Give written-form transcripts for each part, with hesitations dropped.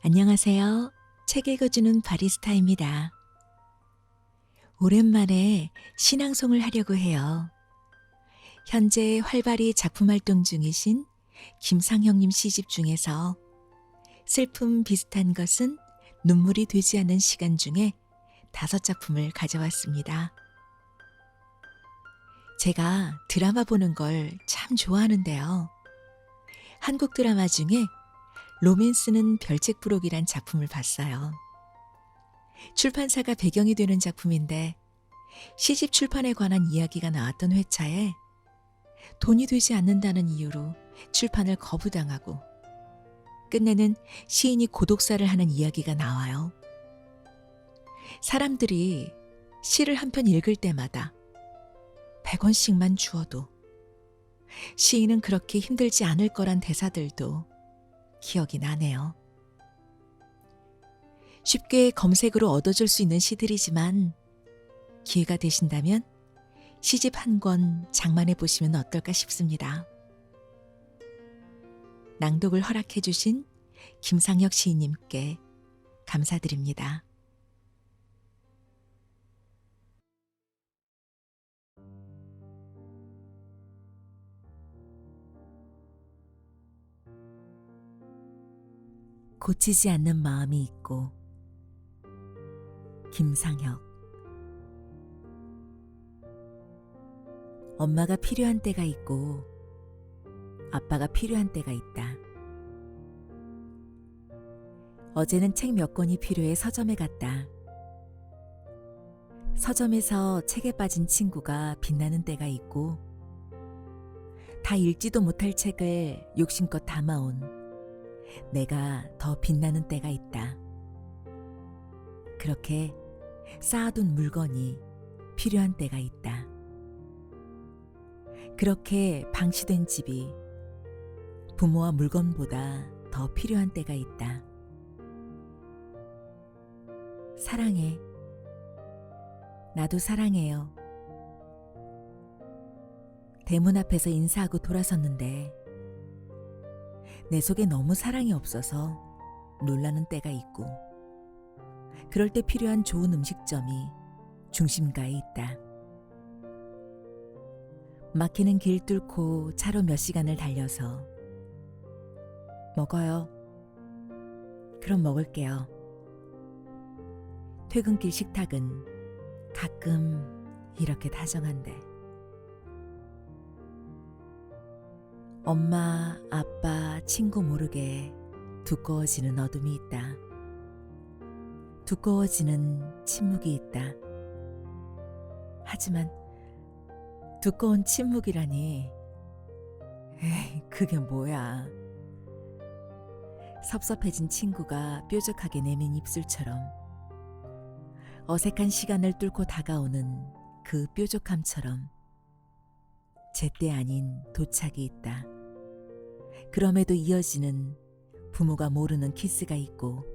안녕하세요. 책 읽어주는 바리스타입니다. 오랜만에 신앙송을 하려고 해요. 현재 활발히 작품 활동 중이신 김상형님 시집 중에서 슬픔 비슷한 것은 눈물이 되지 않는 시간 중에 5작품을 가져왔습니다. 제가 드라마 보는 걸 참 좋아하는데요. 한국 드라마 중에 로맨스는 별책 부록이란 작품을 봤어요. 출판사가 배경이 되는 작품인데 시집 출판에 관한 이야기가 나왔던 회차에 돈이 되지 않는다는 이유로 출판을 거부당하고 끝내는 시인이 고독사를 하는 이야기가 나와요. 사람들이 시를 한 편 읽을 때마다 100원씩만 주어도 시인은 그렇게 힘들지 않을 거란 대사들도 기억이 나네요. 쉽게 검색으로 얻어줄 수 있는 시들이지만 기회가 되신다면 시집 한 권 장만해 보시면 어떨까 싶습니다. 낭독을 허락해 주신 김상혁 시인님께 감사드립니다. 고치지 않는 마음이 있고. 김상혁. 엄마가 필요한 때가 있고 아빠가 필요한 때가 있다. 어제는 책 몇 권이 필요해 서점에 갔다. 서점에서 책에 빠진 친구가 빛나는 때가 있고 다 읽지도 못할 책을 욕심껏 담아온 내가 더 빛나는 때가 있다. 그렇게 쌓아둔 물건이 필요한 때가 있다. 그렇게 방치된 집이 부모와 물건보다 더 필요한 때가 있다. 사랑해. 나도 사랑해요. 대문 앞에서 인사하고 돌아섰는데 내 속에 너무 사랑이 없어서 놀라는 때가 있고 그럴 때 필요한 좋은 음식점이 중심가에 있다. 막히는 길 뚫고 차로 몇 시간을 달려서 먹어요. 그럼 먹을게요. 퇴근길 식탁은 가끔 이렇게 다정한데 엄마, 아빠, 친구 모르게 두꺼워지는 어둠이 있다. 두꺼워지는 침묵이 있다. 하지만 두꺼운 침묵이라니, 에이, 그게 뭐야. 섭섭해진 친구가 뾰족하게 내민 입술처럼 어색한 시간을 뚫고 다가오는 그 뾰족함처럼 제때 아닌 도착이 있다. 그럼에도 이어지는 부모가 모르는 키스가 있고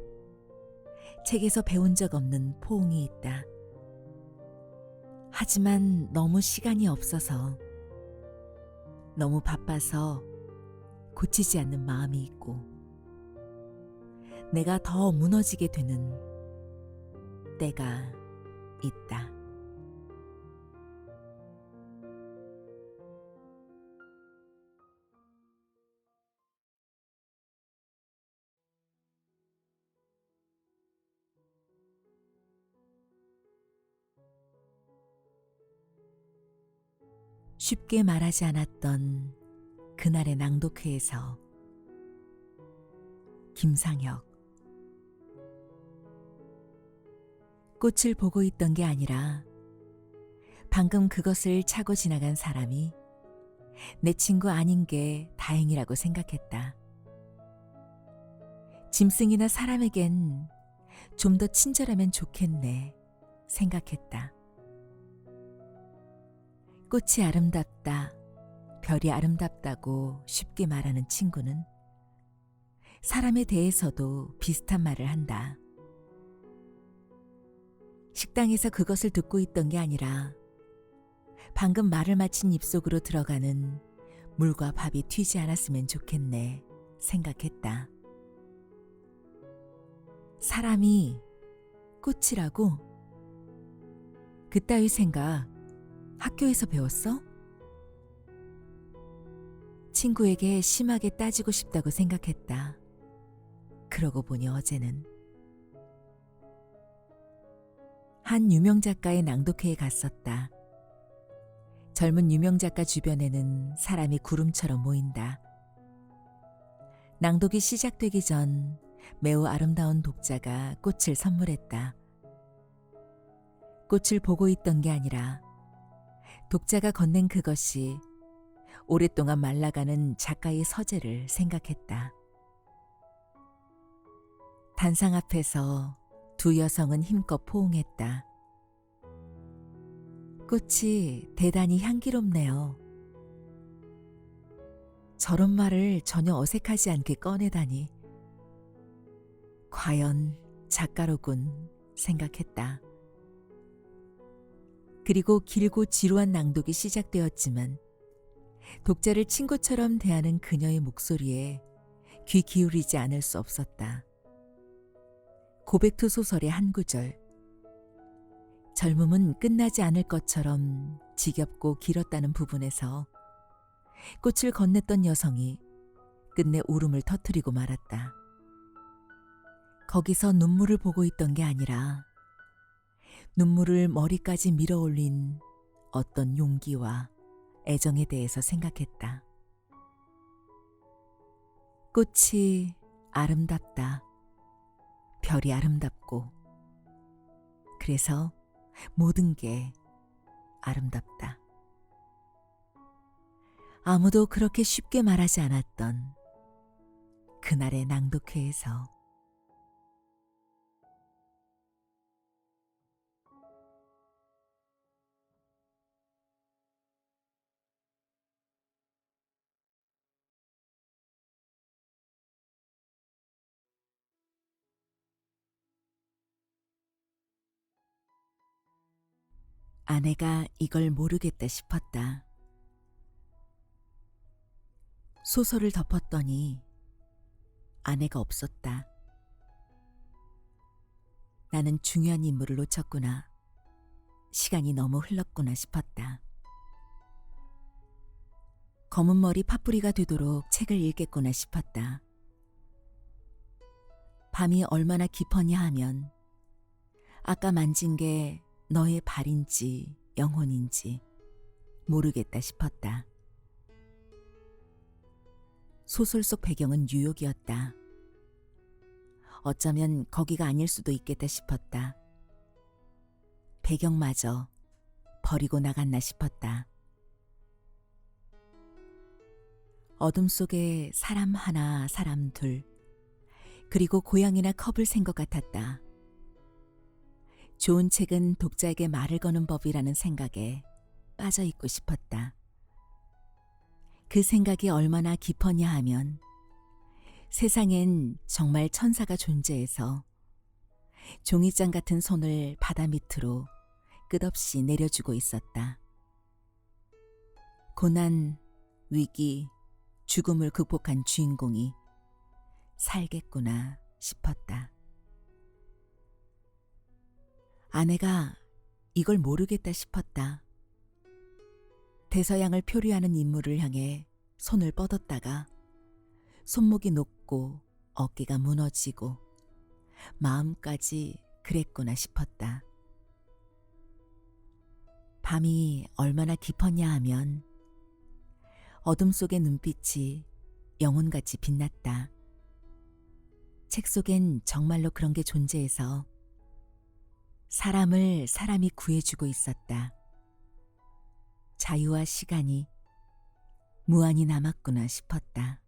책에서 배운 적 없는 포옹이 있다. 하지만 너무 시간이 없어서 너무 바빠서 고치지 않는 마음이 있고 내가 더 무너지게 되는 때가 있다. 쉽게 말하지 않았던 그날의 낭독회에서. 김상혁. 꽃을 보고 있던 게 아니라 방금 그것을 차고 지나간 사람이 내 친구 아닌 게 다행이라고 생각했다. 짐승이나 사람에겐 좀 더 친절하면 좋겠네 생각했다. 꽃이 아름답다, 별이 아름답다고 쉽게 말하는 친구는 사람에 대해서도 비슷한 말을 한다. 식당에서 그것을 듣고 있던 게 아니라 방금 말을 마친 입속으로 들어가는 물과 밥이 튀지 않았으면 좋겠네 생각했다. 사람이 꽃이라고? 그따위 생각 학교에서 배웠어? 친구에게 심하게 따지고 싶다고 생각했다. 그러고 보니 어제는 한 유명 작가의 낭독회에 갔었다. 젊은 유명 작가 주변에는 사람이 구름처럼 모인다. 낭독이 시작되기 전 매우 아름다운 독자가 꽃을 선물했다. 꽃을 보고 있던 게 아니라 독자가 건넨 그것이 오랫동안 말라가는 작가의 서재를 생각했다. 단상 앞에서 두 여성은 힘껏 포옹했다. 꽃이 대단히 향기롭네요. 저런 말을 전혀 어색하지 않게 꺼내다니. 과연 작가로군 생각했다. 그리고 길고 지루한 낭독이 시작되었지만 독자를 친구처럼 대하는 그녀의 목소리에 귀 기울이지 않을 수 없었다. 고백투 소설의 한 구절. 젊음은 끝나지 않을 것처럼 지겹고 길었다는 부분에서 꽃을 건넸던 여성이 끝내 울음을 터뜨리고 말았다. 거기서 눈물을 보고 있던 게 아니라 눈물을 머리까지 밀어올린 어떤 용기와 애정에 대해서 생각했다. 꽃이 아름답다. 별이 아름답고 그래서 모든 게 아름답다. 아무도 그렇게 쉽게 말하지 않았던 그날의 낭독회에서 아내가 이걸 모르겠다 싶었다. 소설을 덮었더니 아내가 없었다. 나는 중요한 인물을 놓쳤구나. 시간이 너무 흘렀구나 싶었다. 검은 머리 파뿌리가 되도록 책을 읽겠구나 싶었다. 밤이 얼마나 깊었냐 하면 아까 만진 게 너의 발인지 영혼인지 모르겠다 싶었다. 소설 속 배경은 뉴욕이었다. 어쩌면 거기가 아닐 수도 있겠다 싶었다. 배경마저 버리고 나갔나 싶었다. 어둠 속에 사람 하나, 사람 둘, 그리고 고양이나 컵을 센 것 같았다. 좋은 책은 독자에게 말을 거는 법이라는 생각에 빠져 있고 싶었다. 그 생각이 얼마나 깊었냐 하면 세상엔 정말 천사가 존재해서 종이장 같은 손을 바다 밑으로 끝없이 내려주고 있었다. 고난, 위기, 죽음을 극복한 주인공이 살겠구나 싶었다. 아내가 이걸 모르겠다 싶었다. 대서양을 표류하는 인물을 향해 손을 뻗었다가 손목이 녹고 어깨가 무너지고 마음까지 그랬구나 싶었다. 밤이 얼마나 깊었냐 하면 어둠 속의 눈빛이 영혼같이 빛났다. 책 속엔 정말로 그런 게 존재해서 사람을 사람이 구해주고 있었다. 자유와 시간이 무한히 남았구나 싶었다.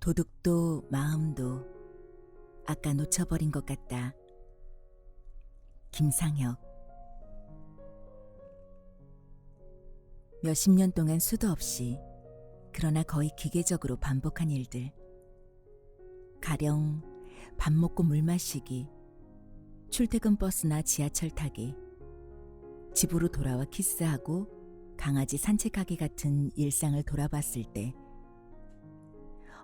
도둑도 마음도 아까 놓쳐버린 것 같다. 김상혁. 몇십 년 동안 수도 없이 그러나 거의 기계적으로 반복한 일들. 가령 밥 먹고 물 마시기, 출퇴근 버스나 지하철 타기, 집으로 돌아와 키스하고 강아지 산책하기 같은 일상을 돌아봤을 때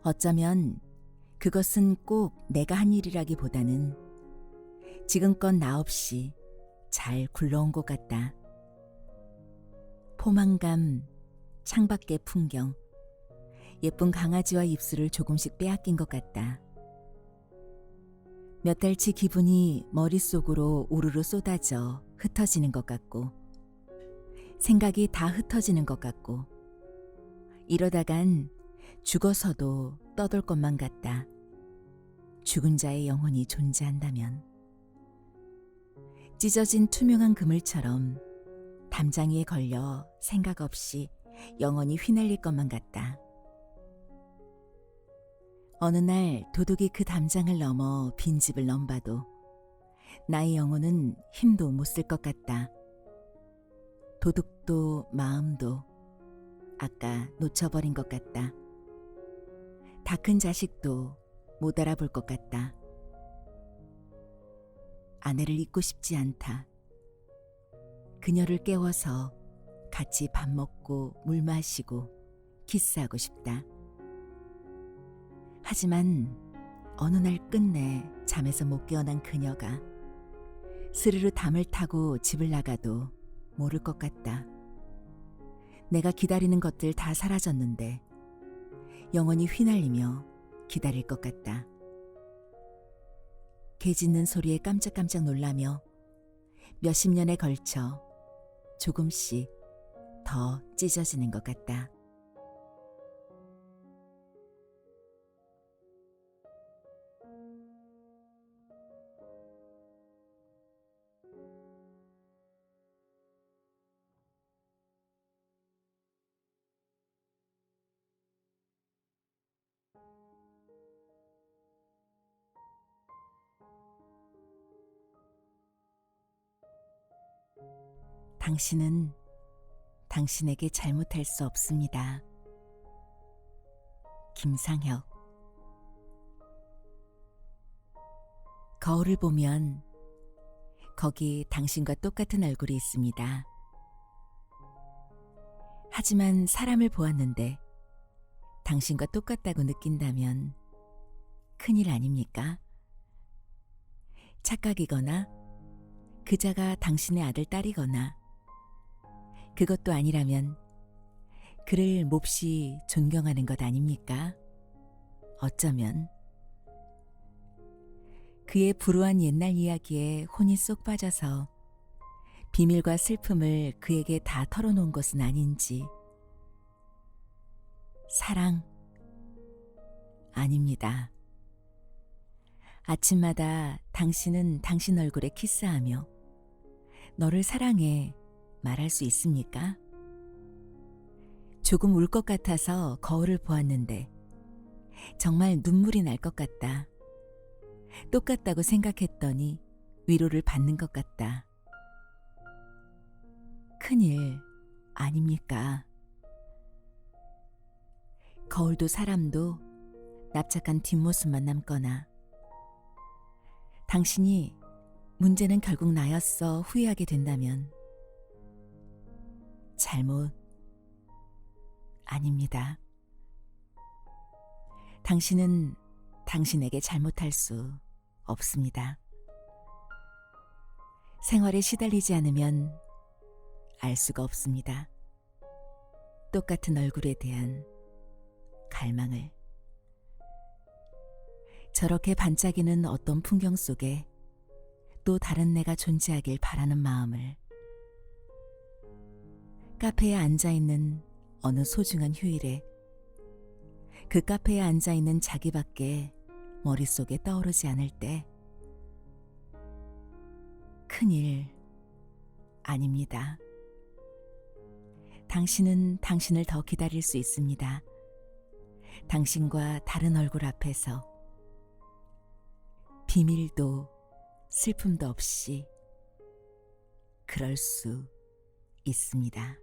어쩌면 그것은 꼭 내가 한 일이라기보다는 지금껏 나 없이 잘 굴러온 것 같다. 포만감, 창밖의 풍경, 예쁜 강아지와 입술을 조금씩 빼앗긴 것 같다. 몇 달치 기분이 머릿속으로 우르르 쏟아져 흩어지는 것 같고, 생각이 다 흩어지는 것 같고, 이러다간 죽어서도 떠돌 것만 같다. 죽은 자의 영혼이 존재한다면. 찢어진 투명한 그물처럼 담장이에 걸려 생각 없이 영원히 휘날릴 것만 같다. 어느 날 도둑이 그 담장을 넘어 빈집을 넘봐도 나의 영혼은 힘도 못 쓸 것 같다. 도둑도 마음도 아까 놓쳐버린 것 같다. 다 큰 자식도 못 알아볼 것 같다. 아내를 잊고 싶지 않다. 그녀를 깨워서 같이 밥 먹고 물 마시고 키스하고 싶다. 하지만 어느 날 끝내 잠에서 못 깨어난 그녀가 스르르 담을 타고 집을 나가도 모를 것 같다. 내가 기다리는 것들 다 사라졌는데 영원히 휘날리며 기다릴 것 같다. 개 짖는 소리에 깜짝깜짝 놀라며 몇십 년에 걸쳐 조금씩 더 찢어지는 것 같다. 당신은 당신에게 잘못할 수 없습니다. 김상혁. 거울을 보면 거기 당신과 똑같은 얼굴이 있습니다. 하지만 사람을 보았는데 당신과 똑같다고 느낀다면 큰일 아닙니까? 착각이거나 그자가 당신의 아들 딸이거나 그것도 아니라면 그를 몹시 존경하는 것 아닙니까? 어쩌면 그의 불우한 옛날 이야기에 혼이 쏙 빠져서 비밀과 슬픔을 그에게 다 털어놓은 것은 아닌지. 사랑 아닙니다. 아침마다 당신은 당신 얼굴에 키스하며 너를 사랑해 말할 수 있습니까? 조금 울 것 같아서 거울을 보았는데 정말 눈물이 날 것 같다. 똑같다고 생각했더니 위로를 받는 것 같다. 큰일 아닙니까? 거울도 사람도 납작한 뒷모습만 남거나 당신이 문제는 결국 나였어 후회하게 된다면 잘못 아닙니다. 당신은 당신에게 잘못할 수 없습니다. 생활에 시달리지 않으면 알 수가 없습니다. 똑같은 얼굴에 대한 갈망을. 저렇게 반짝이는 어떤 풍경 속에 또 다른 내가 존재하길 바라는 마음을. 카페에 앉아있는 어느 소중한 휴일에 그 카페에 앉아있는 자기밖에 머릿속에 떠오르지 않을 때 큰일 아닙니다. 당신은 당신을 더 기다릴 수 있습니다. 당신과 다른 얼굴 앞에서 비밀도 슬픔도 없이 그럴 수 있습니다.